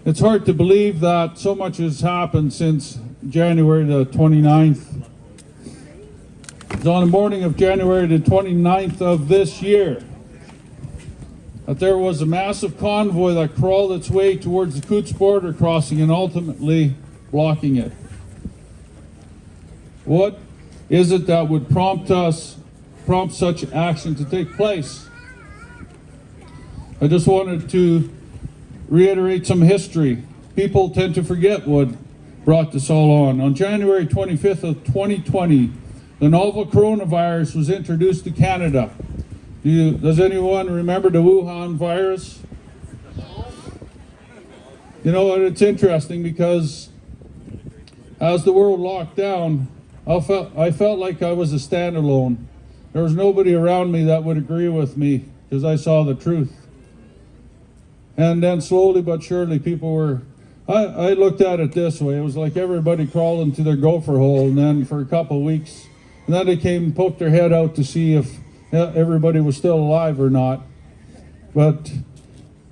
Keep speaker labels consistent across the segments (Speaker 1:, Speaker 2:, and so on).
Speaker 1: It's hard to believe that so much has happened since January the 29th. It's on the morning of January the 29th of this year that there was a massive convoy that crawled its way towards the Coutts border crossing and ultimately blocking it. What is it that would prompt such action to take place? I just wanted to reiterate some history. People tend to forget what brought this all on. On January 25th of 2020, the novel coronavirus was introduced to Canada. Does anyone remember the Wuhan virus? You know what, it's interesting because as the world locked down, I felt like I was a standalone. There was nobody around me that would agree with me because I saw the truth. And then slowly but surely people were, I looked at it this way, it was like everybody crawled into their gopher hole, and then for a couple of weeks, and then they came and poked their head out to see if everybody was still alive or not. But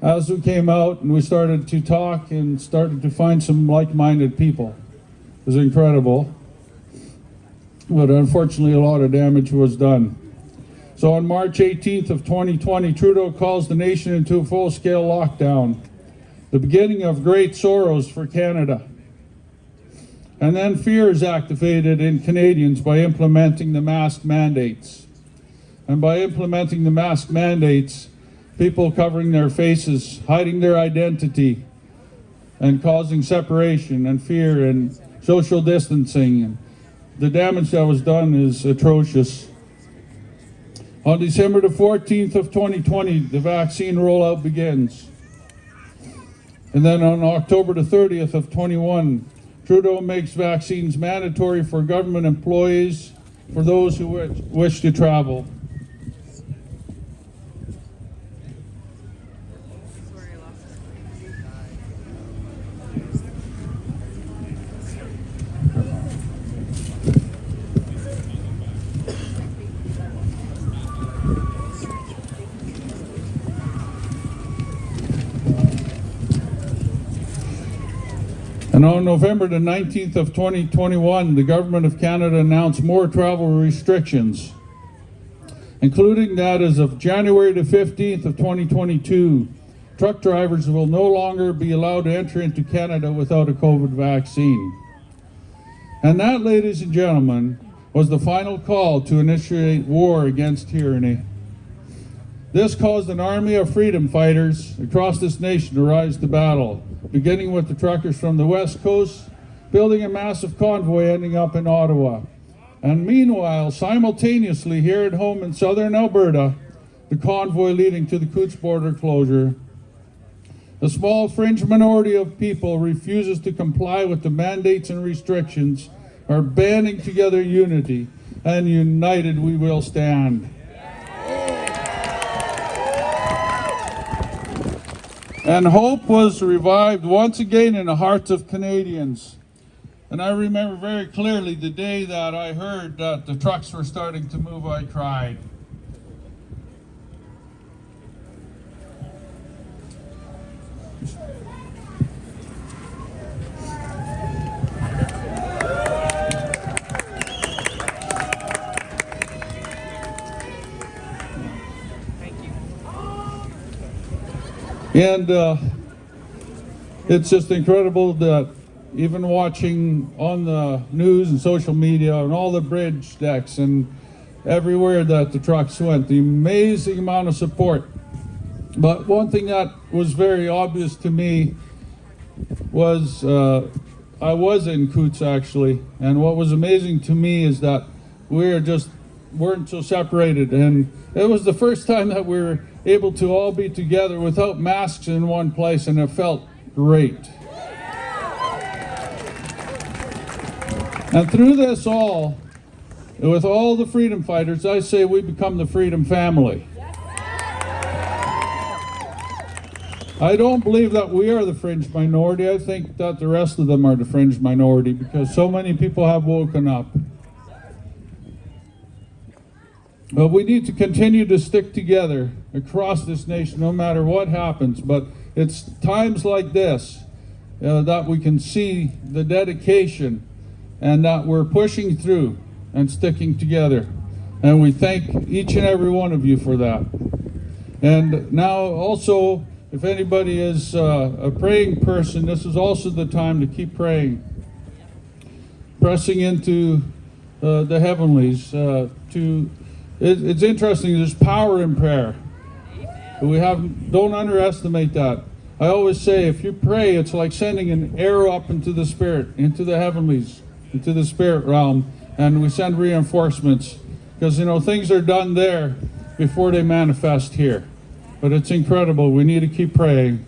Speaker 1: as we came out and we started to talk and started to find some like-minded people, it was incredible. But unfortunately a lot of damage was done. So on March 18th of 2020, Trudeau calls the nation into a full-scale lockdown, the beginning of great sorrows for Canada. And then fear is activated in Canadians by implementing the mask mandates. And by implementing the mask mandates, people covering their faces, hiding their identity, and causing separation and fear and social distancing. And the damage that was done is atrocious. On December the 14th of 2020, the vaccine rollout begins. And then on October the 30th of 21, Trudeau makes vaccines mandatory for government employees for those who wish to travel. And on November the 19th of 2021, the Government of Canada announced more travel restrictions, including that as of January the 15th of 2022, truck drivers will no longer be allowed to enter into Canada without a COVID vaccine. And that, ladies and gentlemen, was the final call to initiate war against tyranny. This caused an army of freedom fighters across this nation to rise to battle, beginning with the truckers from the West Coast, building a massive convoy ending up in Ottawa. And meanwhile, simultaneously here at home in southern Alberta, the convoy leading to the Coutts border closure. A small fringe minority of people refuses to comply with the mandates and restrictions, are banding together unity, and united we will stand. And hope was revived once again in the hearts of Canadians. And I remember very clearly the day that I heard that the trucks were starting to move, I cried. And it's just incredible that even watching on the news and social media and all the bridge decks and everywhere that the trucks went, the amazing amount of support. But one thing that was very obvious to me was I was in Coutts actually, and what was amazing to me is that we weren't so separated, and it was the first time that we were able to all be together without masks in one place, and it felt great. And through this all, with all the freedom fighters, I say we become the freedom family. I don't believe that we are the fringe minority. I think that the rest of them are the fringe minority because so many people have woken up. But we need to continue to stick together across this nation no matter what happens. But it's times like this that we can see the dedication and that we're pushing through and sticking together. And we thank each and every one of you for that. And now also, if anybody is a praying person, this is also the time to keep praying. Pressing into the heavenlies. It's interesting, there's power in prayer. Don't underestimate that. I always say, if you pray, it's like sending an arrow up into the spirit, into the heavenlies, into the spirit realm, and we send reinforcements. Because, things are done there before they manifest here. But it's incredible. We need to keep praying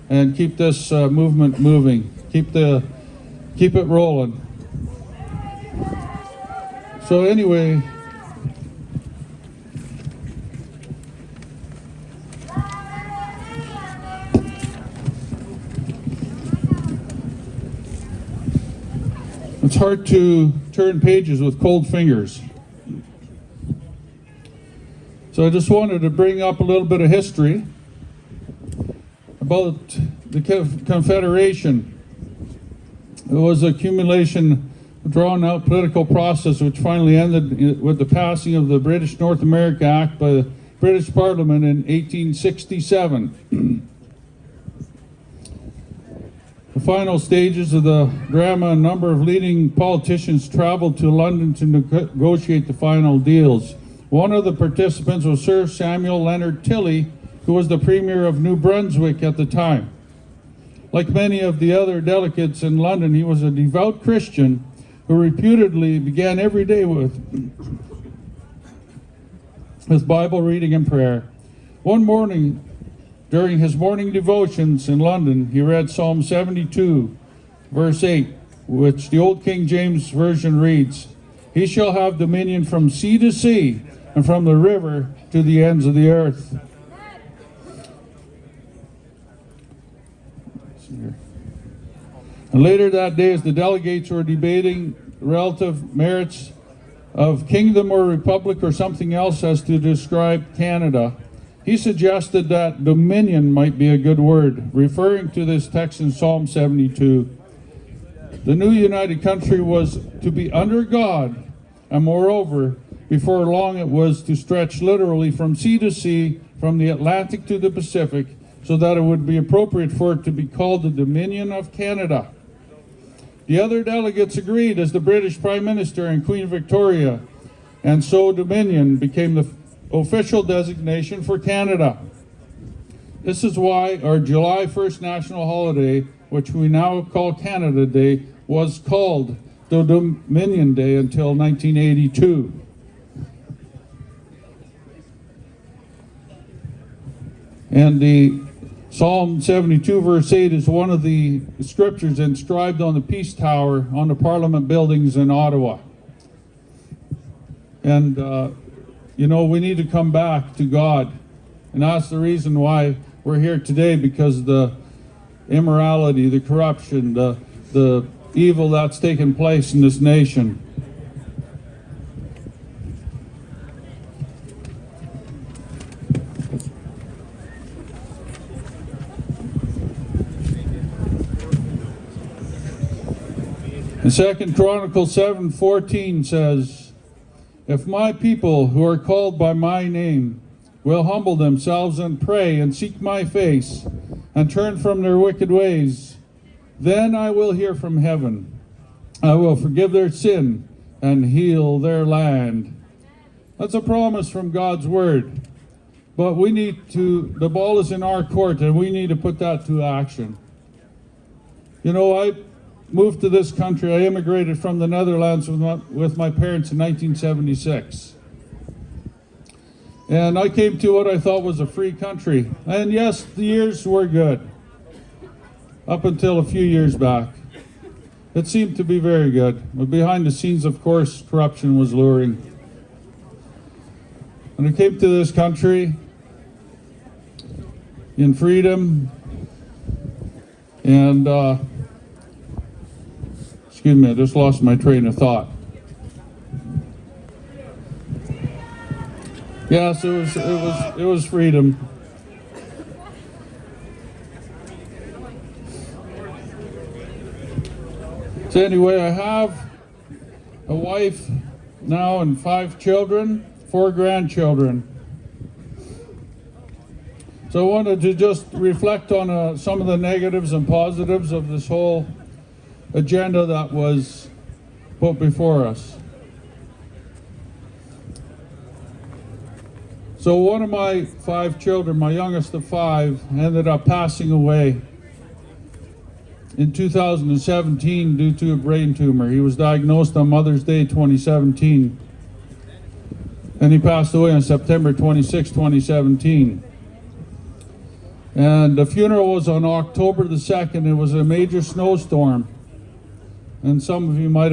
Speaker 1: and keep this movement moving. Keep it rolling. So anyway, it's hard to turn pages with cold fingers. So I just wanted to bring up a little bit of history about the Confederation. It was an accumulation, drawn out political process which finally ended with the passing of the British North America Act by the British Parliament in 1867. The final stages of the drama, a number of leading politicians traveled to London to negotiate the final deals. One of the participants was Sir Samuel Leonard Tilley, who was the Premier of New Brunswick at the time. Like many of the other delegates in London, he was a devout Christian who reputedly began every day with Bible reading and prayer. One morning, during his morning devotions in London, he read Psalm 72, verse 8, which the Old King James Version reads, "He shall have dominion from sea to sea, and from the river to the ends of the earth." And later that day, as the delegates were debating relative merits of kingdom or republic or something else as to describe Canada, he suggested that dominion might be a good word, referring to this text in Psalm 72. The new united country was to be under God, and moreover, before long it was to stretch literally from sea to sea, from the Atlantic to the Pacific, so that it would be appropriate for it to be called the Dominion of Canada. The other delegates agreed, as the British Prime Minister and Queen Victoria, and so Dominion became the official designation for Canada. This is why our July 1st national holiday, which we now call Canada Day, was called the Dominion Day until 1982. And the Psalm 72 verse 8 is one of the scriptures inscribed on the Peace Tower on the Parliament buildings in Ottawa. And we need to come back to God. And that's the reason why we're here today, because the immorality, the corruption, the evil that's taken place in this nation. And 2 Chronicles 7:14 says, "If my people who are called by my name will humble themselves and pray and seek my face and turn from their wicked ways, then I will hear from heaven. I will forgive their sin and heal their land." That's a promise from God's word. But the ball is in our court, and we need to put that to action. I moved to this country. I immigrated from the Netherlands with my parents in 1976. And I came to what I thought was a free country. And yes, the years were good. Up until a few years back. It seemed to be very good. But behind the scenes, of course, corruption was luring. And I came to this country in freedom. And, excuse me, I just lost my train of thought. Yes, it was freedom. So anyway, I have a wife now and 5 children, 4 grandchildren. So I wanted to just reflect on some of the negatives and positives of this whole agenda that was put before us. So one of my 5 children, my youngest of 5, ended up passing away in 2017 due to a brain tumor. He was diagnosed on Mother's Day 2017, and he passed away on September 26, 2017. And the funeral was on October the 2nd. It was a major snowstorm, and some of you might have